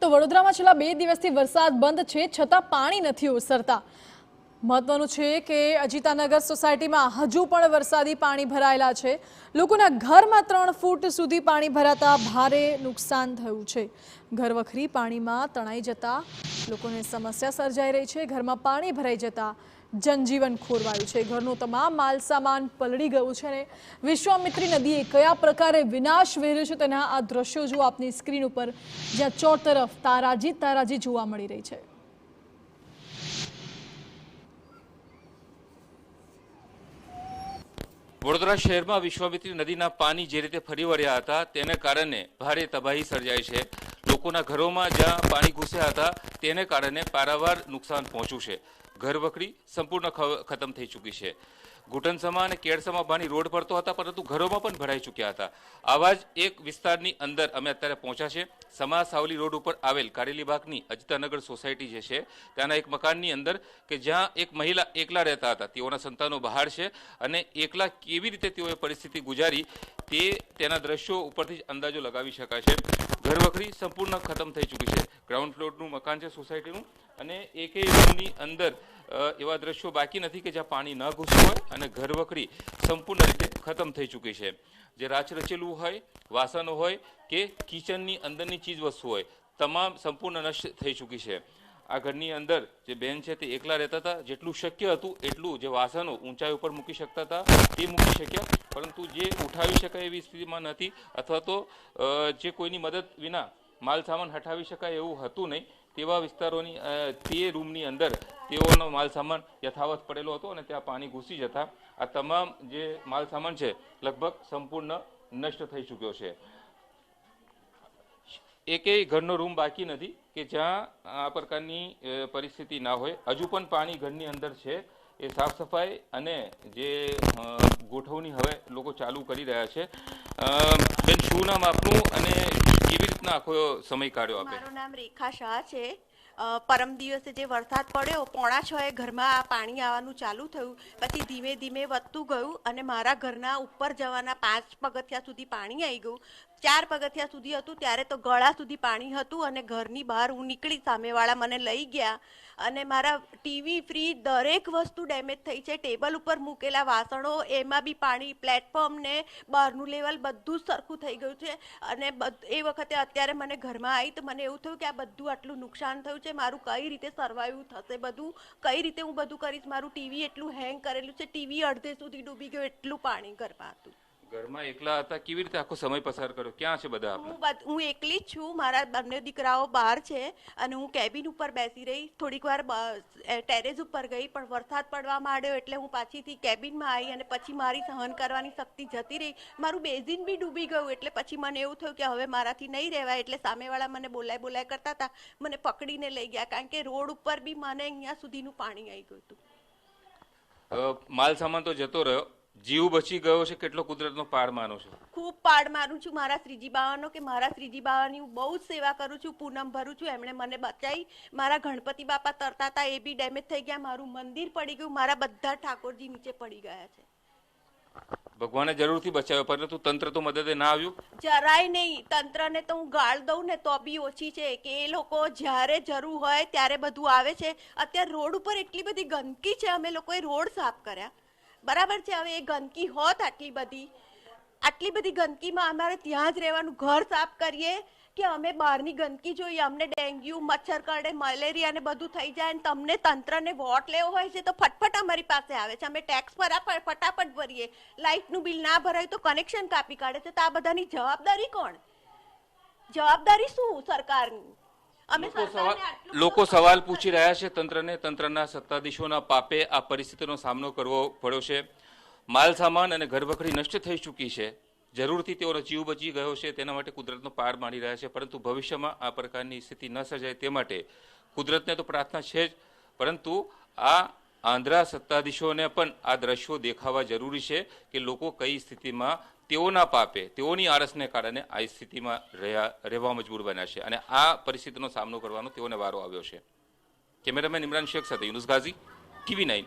તો વડોદરામાં છેલ્લા 2 દિવસથી વરસાદ બંધ છે છતાં પાણી નથી ઓસરતા। મહત્વનું છે કે અજીતાનગર સોસાયટીમાં હજુ પણ વરસાદી પાણી ભરાયેલા છે। લોકોના ઘરમાં 3 ફૂટ સુધી પાણી ભરાતા ભારે નુકસાન થયું છે। ઘરવખરી પાણીમાં તણાઈ જતા લોકોને સમસ્યા સર્જાઈ રહી છે। ઘરમાં પાણી ભરાઈ જતા जनजीवन खोरवाયું છે। ઘરનો તમામ માલ સામાન પલળી ગયો છે અને વિશ્વામિત્રી નદીએ કયા પ્રકારે વિનાશ વેર્યો છે તેના આ દ્રશ્યો જો આપની સ્ક્રીન ઉપર, જ્યાં ચોર તરફ તારાજી જોવા મળી રહી છે। વડોદરા શહેરમાં વિશ્વામિત્રી નદીના પાણી જે રીતે ફરી વળ્યા હતા તેને કારણે ભારે તબાહી સર્જાઈ છે। લોકોના ઘરોમાં જ્યાં પાણી ઘૂસ્યા હતા તેને કારણે પારાવાર નુકસાન પહોંચ્યું છે। ઘરવખરી સંપૂર્ણ ખતમ થઈ ચૂકી છે। ઘૂંટણસમા અને કેડસમા પાણી રોડ પર તો હતા પરંતુ ઘરોમાં પણ ભરાઈ ચૂક્યા હતા। આવા જ એક વિસ્તારની અંદર અમે અત્યારે પહોંચ્યા છે। સમા સાવલી રોડ ઉપર આવેલ કારેલીબાગની અજીતાનગર સોસાયટી જે છે ત્યાંના એક મકાનની અંદર કે જ્યાં એક મહિલા એકલા રહેતા હતા। તેઓના સંતાનો બહાર છે અને એકલા કેવી રીતે તેઓએ પરિસ્થિતિ ગુજારી તેના દ્રશ્યો ઉપરથી જ અંદાજો લગાવી શકાય છે। ઘરવખરી સંપૂર્ણ ખતમ થઈ ચૂકી છે। ગ્રાઉન્ડ ફ્લોરનું મકાન છે સોસાયટીનું અને એકેય રૂમની અંદર એવા દ્રશ્યો બાકી નથી કે જ્યાં પાણી ન ઘૂસ્યું હોય અને ઘરવખરી સંપૂર્ણ રીતે ખતમ થઈ ચૂકી છે। જે રાચ રચેલું હોય, વાસણો હોય કે કિચનની અંદરની ચીજ વસ્તુ હોય, તમામ સંપૂર્ણ નષ્ટ થઈ ચૂકી છે। આ ઘરની અંદર જે બેન છે તે એકલા રહેતા હતા। જેટલું શક્ય હતું એટલું જે વાસણો ઊંચાઈ ઉપર મૂકી શકતા હતા તે મૂકી શક્યા, પરંતુ જે ઉઠાવી શકાય એવી સ્થિતિમાં નથી અથવા તો જે કોઈની મદદ વિના માલ સામાન હટાવી શકાય એવું હતું નહીં તેવા વિસ્તારોની તે રૂમની અંદર તેઓનો માલ સામાન યથાવત પડેલો હતો અને ત્યાં પાણી ઘૂસી જતા આ તમામ જે માલ સામાન છે લગભગ સંપૂર્ણ નષ્ટ થઈ ચૂક્યો છે। એકેય ઘરનો રૂમ બાકી નથી કે જ્યાં આ પ્રકારની પરિસ્થિતિ ના હોય। હજુ પણ પાણી ઘરની અંદર છે। એ સાફ સફાઈ અને જે ગોઠવણી હવે લોકો ચાલુ કરી રહ્યા છે। બેન, શું નામ આપનું અને કેવી રીતના આખો સમય કાઢ્યો આપે? મારું નામ રેખા શાહ છે। પરમ દિવસે જે વરસાદ પડ્યો 5:45 ઘરમાં આ પાણી આવવાનું ચાલુ થયું, પછી ધીમે ધીમે વધતું ગયું અને મારા ઘરના ઉપર જવાના 5 પગથિયા સુધી પાણી આવી ગયું। 4 પગથિયા સુધી હતું ત્યારે તો ગળા સુધી પાણી હતું અને ઘરની બહાર હું નીકળી, સામેવાળા મને લઈ ગયા અને મારા ટીવી, ફ્રીજ દરેક વસ્તુ ડેમેજ થઈ છે। ટેબલ ઉપર મૂકેલા વાસણો એમાં બી પાણી, પ્લેટફોર્મ ને બહારનું લેવલ બધું જ સરખું થઈ ગયું છે અને એ વખતે અત્યારે મને ઘરમાં આવી તો મને એવું થયું કે આ બધું આટલું નુકસાન થયું છે, મારું કઈ રીતે સર્વાઈવ થશે, બધું કઈ રીતે હું બધું કરીશ। મારું ટીવી એટલું હેંગ કરેલું છે, ટીવી અડધે સુધી ડૂબી ગયું, એટલું પાણી ઘરમાં હતું। ઘરમાં એકલા હતા, કેવી રીતે આખો સમય પસાર કર્યો? ક્યાં છે બધા આપણા? હું એકલી જ છું। મારા બંને દીકરાઓ બહાર છે અને હું કેબિન ઉપર બેસી રહી। થોડીક વાર ટેરેસ ઉપર ગઈ પણ વરસાદ પડવા માંડ્યો એટલે હું પાછીથી કેબિનમાં આવી અને પછી મારી સહન કરવાની શક્તિ જતી રહી। મારું બેઝિન બી ડૂબી ગયું એટલે પછી મને એવું થયું કે હવે મારાથી નહીં રહેવાય, એટલે સામેવાળા મને બોલાય કરતા હતા, મને પકડીને લઈ ગયા કારણ કે રોડ ઉપર બી મને અહીંયા સુધીનું પાણી આવી ગયું હતું। માલ સામાન તો જતો રહ્યો, જીવ બચી ગયો છે, કેટલો કુદરતનો પાડ માનો છો? ખૂબ પાડ માનું છું મારા શ્રીજી બાવાનો કે મારા શ્રીજી બાવાની હું બહુ જ સેવા કરું છું, પૂનમ ભરું છું। એમણે મને બચાવી। મારા ગણપતિ બાપા તરતા હતા એ બી ડેમેજ થઈ ગયા, મારું મંદિર પડી ગયું, મારા બધા ઠાકોરજી નીચે પડી ગયા છે। ભગવાને જરૂરથી બચાવ્યો પરંતુ તંત્ર તો મદદે ના આવ્યું? જરાય નહીં। તંત્રને તો હું ગાળ દઉં ને તો બી ઓછી છે કે એ લોકો જ્યારે જરૂર હોય ત્યારે બધું આવે છે। અત્યારે રોડ ઉપર એટલી બધી ગંદકી છે, અમે લોકોએ રોડ સાફ કર્યા, બરાબર છે। હવે એ ગંદકી હોત આટલી બધી ગંદકીમાં અમારે ત્યાં જ રહેવાનું, ઘર સાફ કરીએ કે અમે બહારની ગંદકી જોઈએ, અમને ડેન્ગ્યુ, મચ્છર કરડે, મલેરિયા ને બધું થઈ જાય। અને તમને તંત્રને વોટ લેવો હોય છે તો ફટફટ અમારી પાસે આવે છે, અમે ટેક્સ ફટાફટ ભરીએ, લાઇટનું બિલ ના ભરાય તો કનેક્શન કાપી કાઢે છે। તો આ બધાની જવાબદારી કોણ? જવાબદારી શું સરકારની? લોકો સવાલ પૂછી રહ્યા છે તંત્રને। તંત્રના સત્તાધીશોના પાપે આ પરિસ્થિતિનો સામનો કરવો પડ્યો છે। માલ સામાન અને ઘરવખરી નષ્ટ થઈ ચૂકી છે। જરૂરથી તેઓનો જીવ બચી ગયો છે, તેના માટે કુદરતનો પાર માણી રહ્યા છે, પરંતુ ભવિષ્યમાં આ પ્રકારની સ્થિતિ ન સર્જાય તે માટે કુદરતને તો પ્રાર્થના છે જ, પરંતુ આ આંધ્રા સત્તાધીશોને પણ આ દ્રશ્યો દેખાવા જરૂરી છે કે લોકો કઈ સ્થિતિમાં તેઓના પાપે, તેઓની આળસને કારણે આ સ્થિતિમાં રહેવા મજબૂર બન્યા છે અને આ પરિસ્થિતિનો સામનો કરવાનો તેઓને વારો આવ્યો છે। કેમેરામેન ઇમરાન શેખ સાથે યુનુસ ગાઝી, TV9